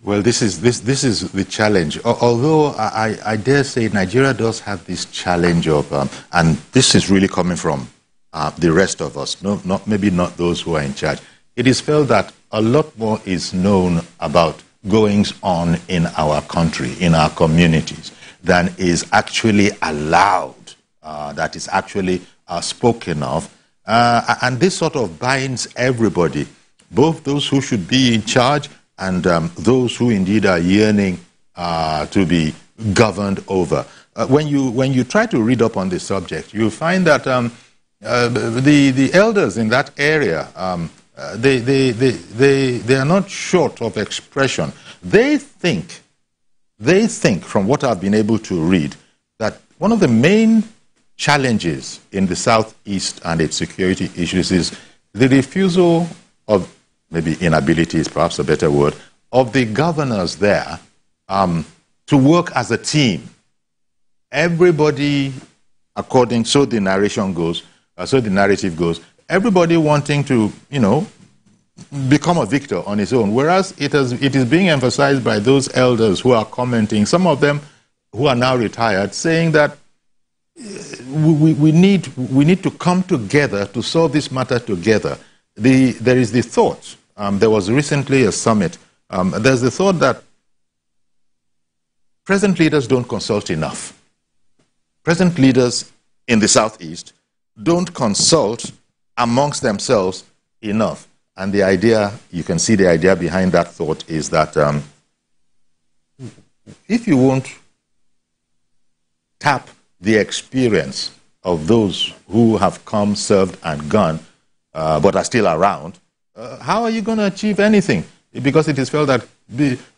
Well, this is the challenge. Although I dare say Nigeria does have this challenge of, and this is really coming from the rest of us, maybe not those who are in charge. It is felt that a lot more is known about goings on in our country, in our communities, than is actually allowed, that is actually spoken of. And this sort of binds everybody, both those who should be in charge and those who indeed are yearning to be governed over. When you try to read up on this subject, you find that the elders in that area, they are not short of expression. They think, from what I've been able to read, that one of the main challenges in the Southeast and its security issues is the refusal of, maybe inability is perhaps a better word, of the governors there to work as a team. Everybody, so the narration goes, so the narrative goes, everybody wanting to, become a victor on his own, whereas it is being emphasized by those elders who are commenting, some of them who are now retired, saying that we need to come together to solve this matter together. There is the thought, there was recently a summit, there's the thought that present leaders don't consult enough. Present leaders in the Southeast don't consult amongst themselves enough. And the idea, you can see the idea behind that thought is that if you won't tap the experience of those who have come, served, and gone, but are still around, how are you going to achieve anything? Because it is felt that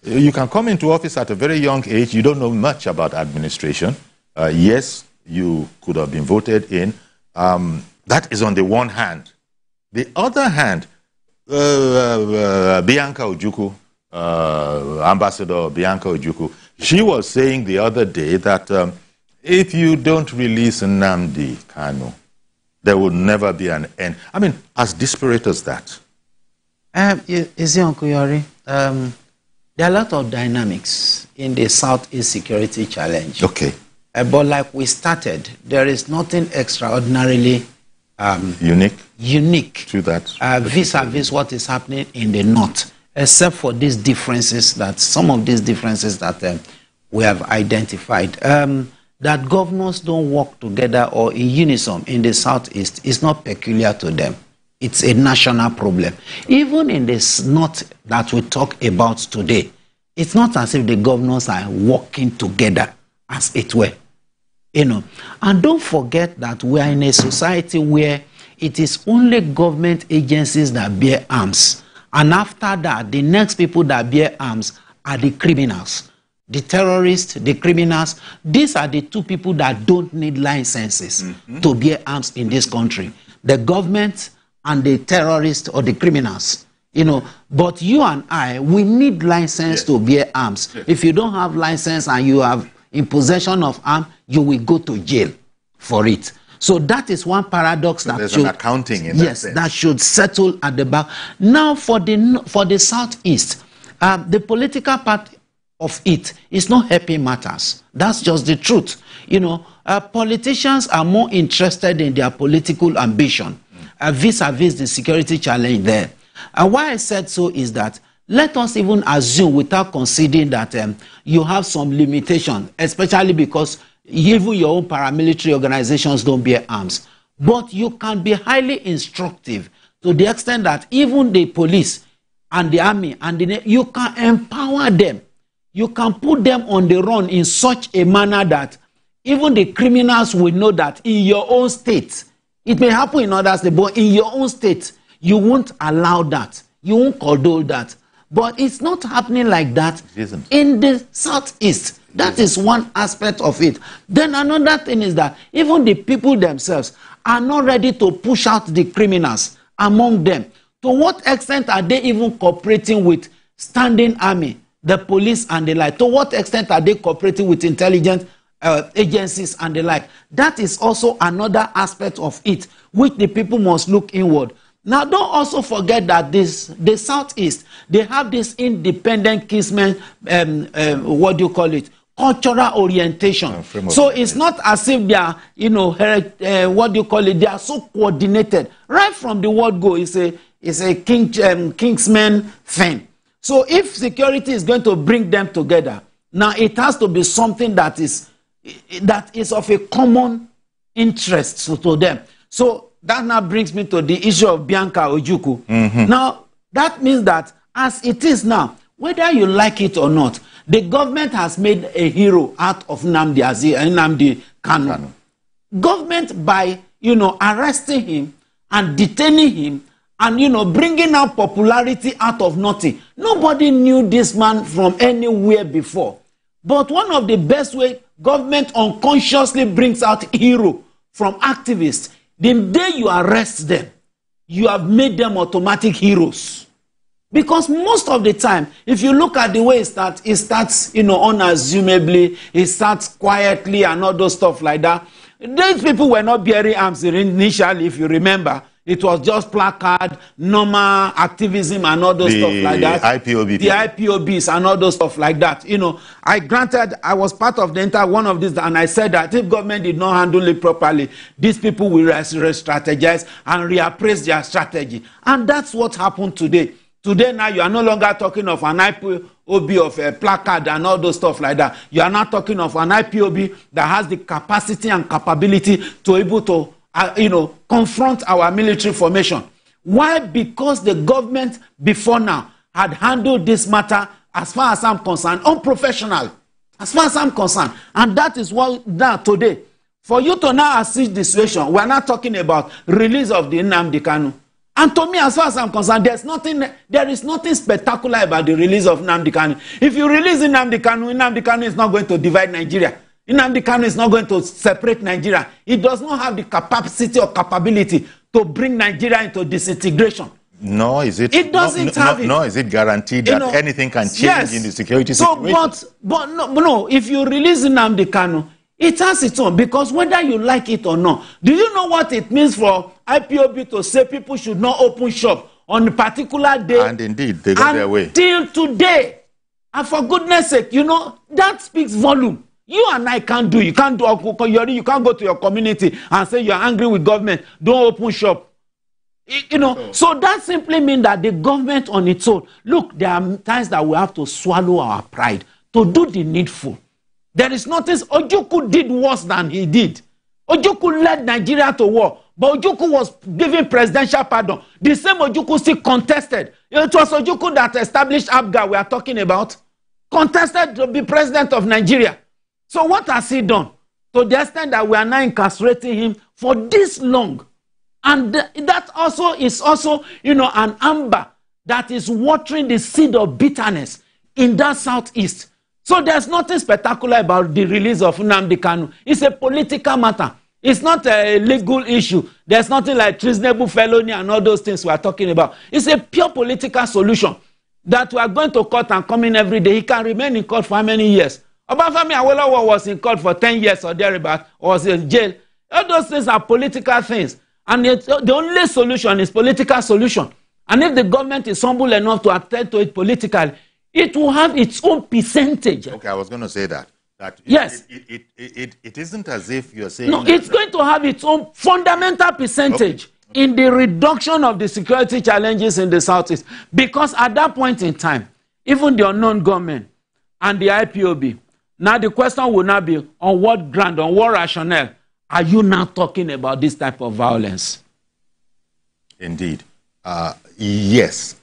you can come into office at a very young age, you don't know much about administration. Yes, you could have been voted in. That is on the one hand. The other hand, Bianca Ojukwu, Ambassador Bianca Ojukwu, she was saying the other day that if you don't release Nnamdi Kanu, there will never be an end. I mean, as disparate as that. Is Uncle Yori? There are a lot of dynamics in the Southeast security challenge. Okay. But like we started, there is nothing extraordinarily unique to that vis-a-vis what is happening in the North, except for these differences some of these differences that we have identified. That governors don't work together or in unison in the Southeast is not peculiar to them. It's a national problem. Even in this North that we talk about today, it's not as if the governors are working together, as it were. And don't forget that we are in a society where it is only government agencies that bear arms. And after that, the next people that bear arms are the criminals. The terrorists, the criminals. These are the two people that don't need licenses to bear arms in this country. The government and the terrorists or the criminals. But you and I, we need license to bear arms. If you don't have license and you have in possession of arms, you will go to jail for it. So that is one paradox that there's an accounting in that sense. That should settle at the back. Now for the Southeast, the political part of it is not helping matters. That's just the truth. Politicians are more interested in their political ambition vis-a-vis the security challenge there. And why I said so is that let us even assume, without considering that you have some limitation, especially because even your own paramilitary organizations don't bear arms. But you can be highly instructive to the extent that even the police and the army and you can empower them. You can put them on the run in such a manner that even the criminals will know that in your own state, it may happen in other states, but in your own state, you won't allow that. You won't condone that. But it's not happening like that in the Southeast. That is one aspect of it. Then another thing is that even the people themselves are not ready to push out the criminals among them. To what extent are they even cooperating with standing army, the police and the like? To what extent are they cooperating with intelligence agencies and the like? That is also another aspect of it, which the people must look inward. Now, don't also forget that the Southeast, they have this independent kinsmen, what do you call it, cultural orientation. So it's not as if they are, you know, what do you call it, they are so coordinated. Right from the word go, it's a kinsman thing. So if security is going to bring them together, now it has to be something that is of a common interest to them. So that now brings me to the issue of Bianca Ojukwu. Now, that means that as it is now, whether you like it or not, the government has made a hero out of Nnamdi Kanu. Government, by, you know, arresting him and detaining him and, you know, bringing out popularity out of nothing. Nobody knew this man from anywhere before. But one of the best ways government unconsciously brings out hero from activists, the day you arrest them, you have made them automatic heroes. Because most of the time, if you look at the way it starts, you know, unassumably, it starts quietly and all those stuff like that. These people were not bearing arms initially, if you remember. It was just placard, normal activism and all those stuff like that. IPOB. The IPOBs and all those stuff like that. You know, I was part of the entire one of this, and I said that if government did not handle it properly, these people will re-strategize and reappraise their strategy. And that's what happened today. Today now you are no longer talking of an IPOB of a placard and all those stuff like that. You are now talking of an IPOB that has the capacity and capability to able to you know, confront our military formation. Why? Because the government before now had handled this matter, as far as I'm concerned, unprofessional. As far as I'm concerned. And that is what now today, for you to now assess the situation, we're not talking about release of the Nnamdi Kanu. And to me, as far as I'm concerned, there is nothing spectacular about the release of Nnamdi Kanu. If you release Nnamdi Kanu is not going to divide Nigeria. Nnamdi Kanu is not going to separate Nigeria. He does not have the capacity or capability to bring Nigeria into disintegration. No, is it? It doesn't have it. No, is it guaranteed that anything can change in the security situation? But no, if you release Nnamdi Kanu, it has its own, because whether you like it or not, do you know what it means for IPOB to say people should not open shop on a particular day? And indeed, they got their way. Till today. And for goodness sake, you know, that speaks volume. You and I can't do. You can't do. You can't go to your community and say you're angry with government. Don't open shop. You know. So that simply means that the government on its own. Look, there are times that we have to swallow our pride to do the needful. There is nothing. Ojukwu did worse than he did. Ojukwu led Nigeria to war, but Ojukwu was given presidential pardon. The same Ojukwu still contested. It was Ojukwu that established ABGA we are talking about. Contested to be president of Nigeria. So what has he done? To the extent that we are now incarcerating him for this long. And that also is also, you know, an amber that is watering the seed of bitterness in that Southeast. So there's nothing spectacular about the release of Nnamdi Kanu. It's a political matter. It's not a legal issue. There's nothing like treasonable felony and all those things we are talking about. It's a pure political solution that we are going to court and come in every day. He can remain in court for how many years? Obafemi Awolowo was in court for 10 years or thereabout, or was in jail. All those things are political things. And the only solution is political solution. And if the government is humble enough to attend to it politically, it will have its own percentage. Okay, I was going to say that. Yes. It isn't as if you're saying... No, it's going to have its own fundamental percentage in the reduction of the security challenges in the Southeast. Because at that point in time, even the unknown government and the IPOB, now the question will now be, on what ground, on what rationale are you now talking about this type of violence? Indeed. Yes.